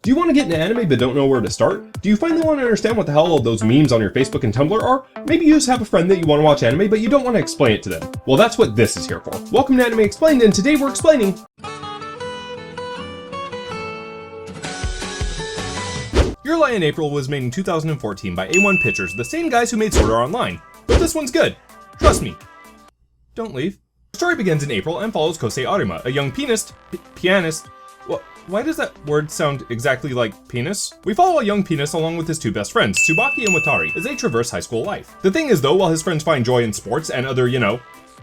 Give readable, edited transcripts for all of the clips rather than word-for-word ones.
Do you want to get into anime but don't know where to start? Do you finally want to understand what the hell all those memes on your Facebook and Tumblr are? Maybe you just have a friend that you want to watch anime but you don't want to explain it to them. Well, that's what this is here for. Welcome to Anime Explained, and today we're explaining Your Lie in April was made in 2014 by A1 Pictures, the same guys who made Sword Art Online. But this one's good. Trust me. Don't leave. The story begins in April and follows Kosei Arima, a young pianist. Why does that word sound exactly like penis? We follow a young pianist along with his two best friends, Tsubaki and Watari, as they traverse high school life. The thing is though, while his friends find joy in sports and other,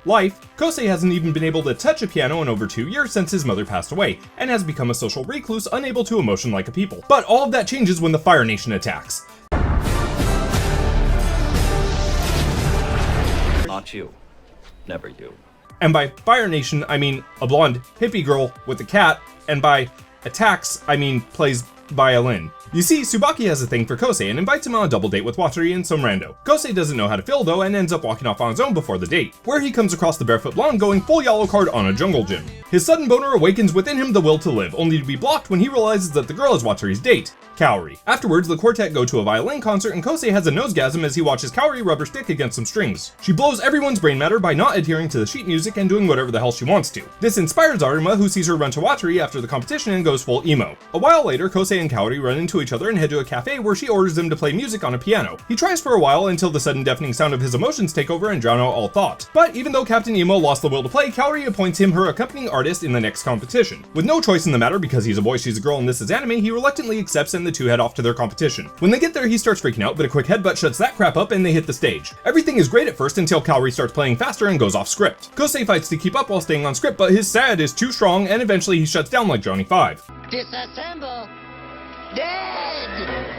life, Kosei hasn't even been able to touch a piano in over 2 years since his mother passed away, and has become a social recluse unable to emotion like a people. But all of that changes when the Fire Nation attacks. Not you. Never you. And by Fire Nation, I mean a blonde hippie girl with a cat, and by attacks, I mean plays violin. You see, Tsubaki has a thing for Kosei and invites him on a double date with Watari and some rando. Kosei doesn't know how to feel though and ends up walking off on his own before the date, where he comes across the barefoot blonde going full yellow card on a jungle gym. His sudden boner awakens within him the will to live, only to be blocked when he realizes that the girl is Watari's date, Kaori. Afterwards, the quartet go to a violin concert and Kosei has a nosegasm as he watches Kaori rub her stick against some strings. She blows everyone's brain matter by not adhering to the sheet music and doing whatever the hell she wants to. This inspires Arima, who sees her run to Watari after the competition and goes full emo. A while later, Kosei and Kaori run into each other and head to a cafe where she orders them to play music on a piano. He tries for a while until the sudden deafening sound of his emotions take over and drown out all thought. But even though Captain Emo lost the will to play, Kaori appoints him her accompanying artist in the next competition. With no choice in the matter because he's a boy, she's a girl, and this is anime, he reluctantly accepts and the two head off to their competition. When they get there, he starts freaking out, but a quick headbutt shuts that crap up and they hit the stage. Everything is great at first until Kaori starts playing faster and goes off script. Kosei fights to keep up while staying on script, but his sad is too strong and eventually he shuts down like Johnny 5. Disassemble! Dead!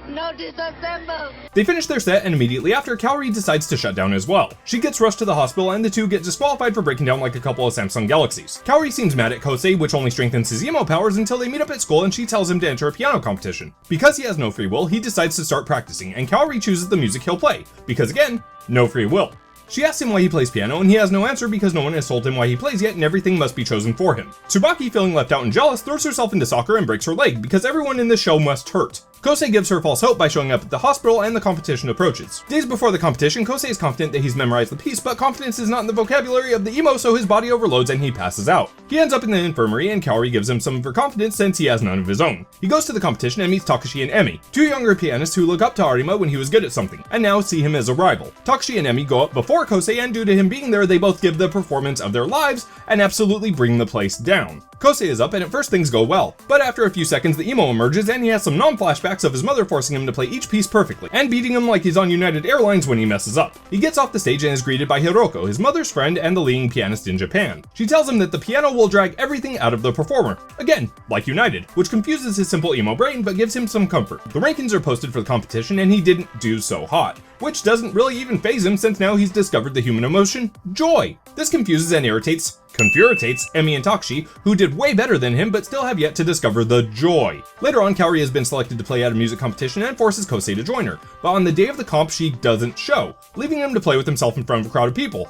No, disassemble! They finish their set and immediately after, Kaori decides to shut down as well. She gets rushed to the hospital and the two get disqualified for breaking down like a couple of Samsung Galaxies. Kaori seems mad at Kosei, which only strengthens his emo powers until they meet up at school and she tells him to enter a piano competition. Because he has no free will, he decides to start practicing and Kaori chooses the music he'll play, because again, no free will. She asks him why he plays piano and he has no answer because no one has told him why he plays yet and everything must be chosen for him. Tsubaki, feeling left out and jealous, throws herself into soccer and breaks her leg because everyone in the show must hurt. Kosei gives her false hope by showing up at the hospital and the competition approaches. Days before the competition, Kosei is confident that he's memorized the piece, but confidence is not in the vocabulary of the emo, so his body overloads and he passes out. He ends up in the infirmary and Kaori gives him some of her confidence since he has none of his own. He goes to the competition and meets Takashi and Emi, two younger pianists who look up to Arima when he was good at something, and now see him as a rival. Takashi and Emi go up before Kosei and due to him being there, they both give the performance of their lives and absolutely bring the place down. Kosei is up and at first things go well, but after a few seconds the emo emerges and he has some non-flashbacks of his mother forcing him to play each piece perfectly and beating him like he's on United Airlines when he messes up. He gets off the stage and is greeted by Hiroko, his mother's friend and the leading pianist in Japan. She tells him that the piano will drag everything out of the performer, again, like United, which confuses his simple emo brain but gives him some comfort. The rankings are posted for the competition and he didn't do so hot, which doesn't really even faze him since now he's discovered the human emotion, joy. This confuses and irritates, confuriates Emi and Takashi, who did way better than him but still have yet to discover the joy. Later on, Kaori has been selected to play at a music competition and forces Kosei to join her, but on the day of the comp she doesn't show, leaving him to play with himself in front of a crowd of people.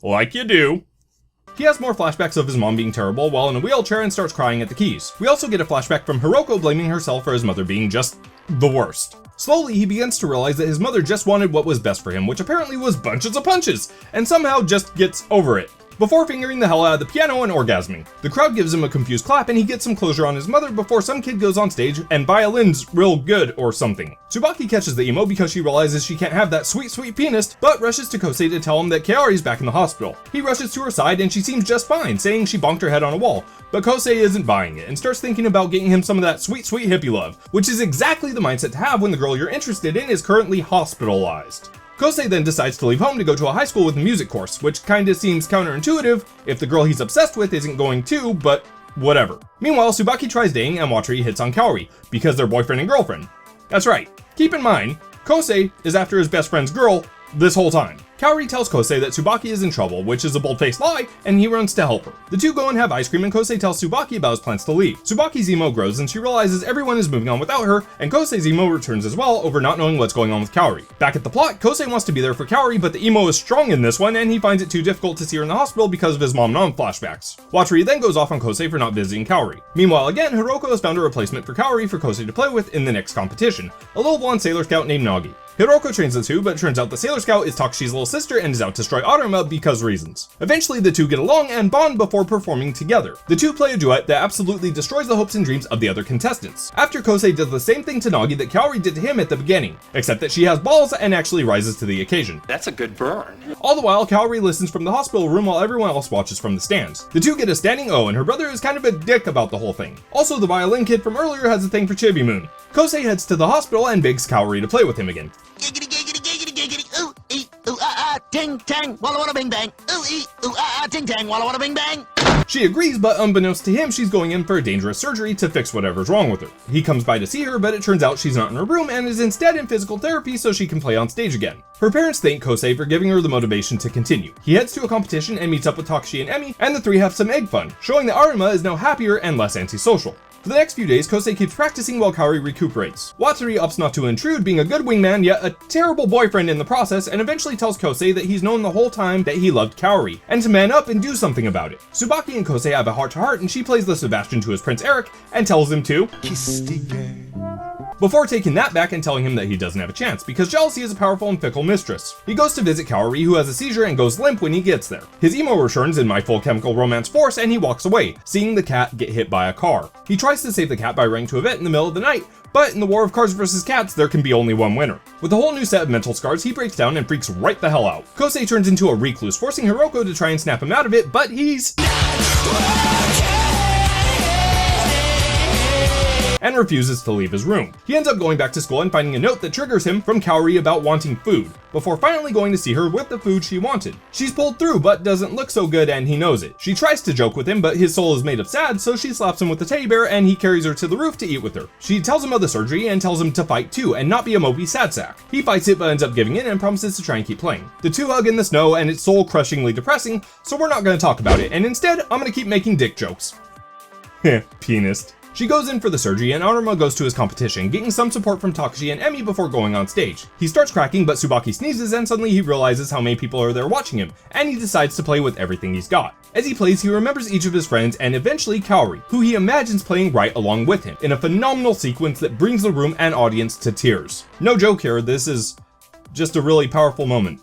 Like you do. He has more flashbacks of his mom being terrible while in a wheelchair and starts crying at the keys. We also get a flashback from Hiroko blaming herself for his mother being just the worst. Slowly, he begins to realize that his mother just wanted what was best for him, which apparently was bunches of punches, and somehow just gets over it, before fingering the hell out of the piano and orgasming. The crowd gives him a confused clap and he gets some closure on his mother before some kid goes on stage and violin's real good or something. Tsubaki catches the emo because she realizes she can't have that sweet pianist, but rushes to Kosei to tell him that Kaori's back in the hospital. He rushes to her side and she seems just fine, saying she bonked her head on a wall, but Kosei isn't buying it and starts thinking about getting him some of that sweet hippie love, which is exactly the mindset to have when the girl you're interested in is currently hospitalized. Kosei then decides to leave home to go to a high school with a music course, which kinda seems counterintuitive if the girl he's obsessed with isn't going too, but whatever. Meanwhile, Tsubaki tries dating and Watari hits on Kaori, because they're boyfriend and girlfriend. That's right. Keep in mind, Kosei is after his best friend's girl, this whole time. Kaori tells Kosei that Tsubaki is in trouble, which is a bold-faced lie, and he runs to help her. The two go and have ice cream, and Kosei tells Tsubaki about his plans to leave. Tsubaki's emo grows, and she realizes everyone is moving on without her, and Kosei's emo returns as well over not knowing what's going on with Kaori. Back at the plot, Kosei wants to be there for Kaori, but the emo is strong in this one, and he finds it too difficult to see her in the hospital because of his mom-nom flashbacks. Watari then goes off on Kosei for not visiting Kaori. Meanwhile, again, Hiroko has found a replacement for Kaori for Kosei to play with in the next competition, a little blonde Sailor Scout named Nagi. Hiroko trains the two, but it turns out the Sailor Scout is Takashi's little sister and is out to destroy Arima because reasons. Eventually, the two get along and bond before performing together. The two play a duet that absolutely destroys the hopes and dreams of the other contestants, after Kosei does the same thing to Nagi that Kaori did to him at the beginning, except that she has balls and actually rises to the occasion. That's a good burn. All the while, Kaori listens from the hospital room while everyone else watches from the stands. The two get a standing O, and her brother is kind of a dick about the whole thing. Also, the violin kid from earlier has a thing for Chibi Moon. Kosei heads to the hospital and begs Kaori to play with him again. Giggity, giggity, giggity, giggity, ooh, ee, ooh, ah, ah, ting, tang, walla, walla, bing, bang, ooh, ee, ooh, ah, ah, ting, tang, walla, walla, bing, bang. She agrees, but unbeknownst to him, she's going in for a dangerous surgery to fix whatever's wrong with her. He comes by to see her, but it turns out she's not in her room and is instead in physical therapy so she can play on stage again. Her parents thank Kosei for giving her the motivation to continue. He heads to a competition and meets up with Takashi and Emi, and the three have some egg fun, showing that Arima is now happier and less antisocial. For the next few days, Kosei keeps practicing while Kaori recuperates. Watari opts not to intrude, being a good wingman yet a terrible boyfriend in the process, and eventually tells Kosei that he's known the whole time that he loved Kaori, and to man up and do something about it. Tsubaki and Kosei have a heart-to-heart, and she plays the Sebastian to his Prince Eric and tells him to kiss the game, before taking that back and telling him that he doesn't have a chance, because jealousy is a powerful and fickle mistress. He goes to visit Kaori, who has a seizure and goes limp when he gets there. His emo returns in My Full Chemical Romance force, and he walks away, seeing the cat get hit by a car. He tries to save the cat by running to a vet in the middle of the night, but in the war of cars versus cats, there can be only one winner. With a whole new set of mental scars, he breaks down and freaks right the hell out. Kosei turns into a recluse, forcing Hiroko to try and snap him out of it, but he's and refuses to leave his room. He ends up going back to school and finding a note that triggers him from Kaori about wanting food, before finally going to see her with the food she wanted. She's pulled through, but doesn't look so good, and he knows it. She tries to joke with him, but his soul is made of sad, so she slaps him with a teddy bear, and he carries her to the roof to eat with her. She tells him of the surgery and tells him to fight too, and not be a mopey sad sack. He fights it, but ends up giving in and promises to try and keep playing. The two hug in the snow, and it's soul-crushingly depressing, so we're not gonna talk about it, and instead, I'm gonna keep making dick jokes. Heh, pianist. She goes in for the surgery, and Arima goes to his competition, getting some support from Takashi and Emi before going on stage. He starts cracking, but Tsubaki sneezes, and suddenly he realizes how many people are there watching him, and he decides to play with everything he's got. As he plays, he remembers each of his friends, and eventually Kaori, who he imagines playing right along with him, in a phenomenal sequence that brings the room and audience to tears. No joke here, this is just a really powerful moment.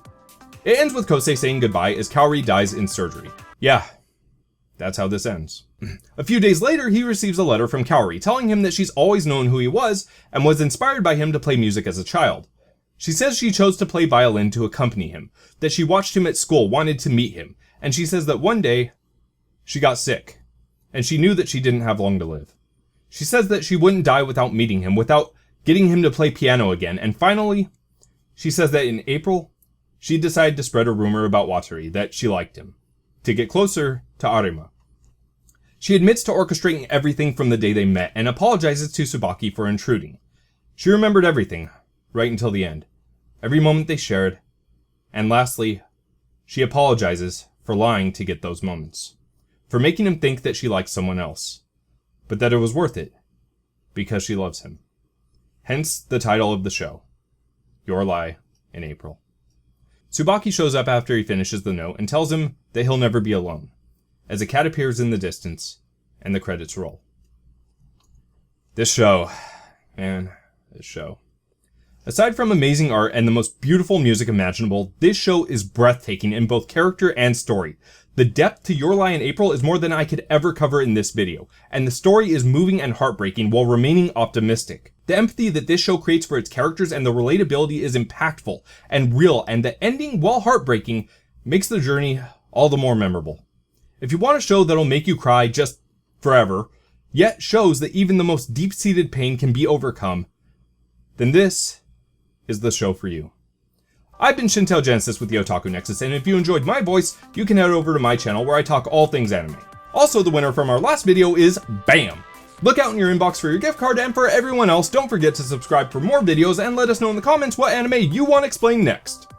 It ends with Kosei saying goodbye as Kaori dies in surgery. Yeah, that's how this ends. A few days later, he receives a letter from Kaori telling him that she's always known who he was and was inspired by him to play music as a child. She says she chose to play violin to accompany him, that she watched him at school, wanted to meet him, and she says that one day she got sick, and she knew that she didn't have long to live. She says that she wouldn't die without meeting him, without getting him to play piano again, and finally, she says that in April, she decided to spread a rumor about Watari, that she liked him, to get closer to Arima. She admits to orchestrating everything from the day they met and apologizes to Tsubaki for intruding. She remembered everything, right until the end. Every moment they shared. And lastly, she apologizes for lying to get those moments. For making him think that she likes someone else. But that it was worth it, because she loves him. Hence the title of the show, Your Lie in April. Tsubaki shows up after he finishes the note and tells him that he'll never be alone, as a cat appears in the distance, and the credits roll. This show. Aside from amazing art and the most beautiful music imaginable, this show is breathtaking in both character and story. The depth to Your Lie in April is more than I could ever cover in this video, and the story is moving and heartbreaking while remaining optimistic. The empathy that this show creates for its characters and the relatability is impactful and real, and the ending, while heartbreaking, makes the journey all the more memorable. If you want a show that'll make you cry just forever, yet shows that even the most deep-seated pain can be overcome, then this is the show for you. I've been ShintouGenesis with the Otaku Nexus, and if you enjoyed my voice, you can head over to my channel where I talk all things anime. Also, the winner from our last video is BAM! Look out in your inbox for your gift card, and for everyone else, don't forget to subscribe for more videos and let us know in the comments what anime you want explained next.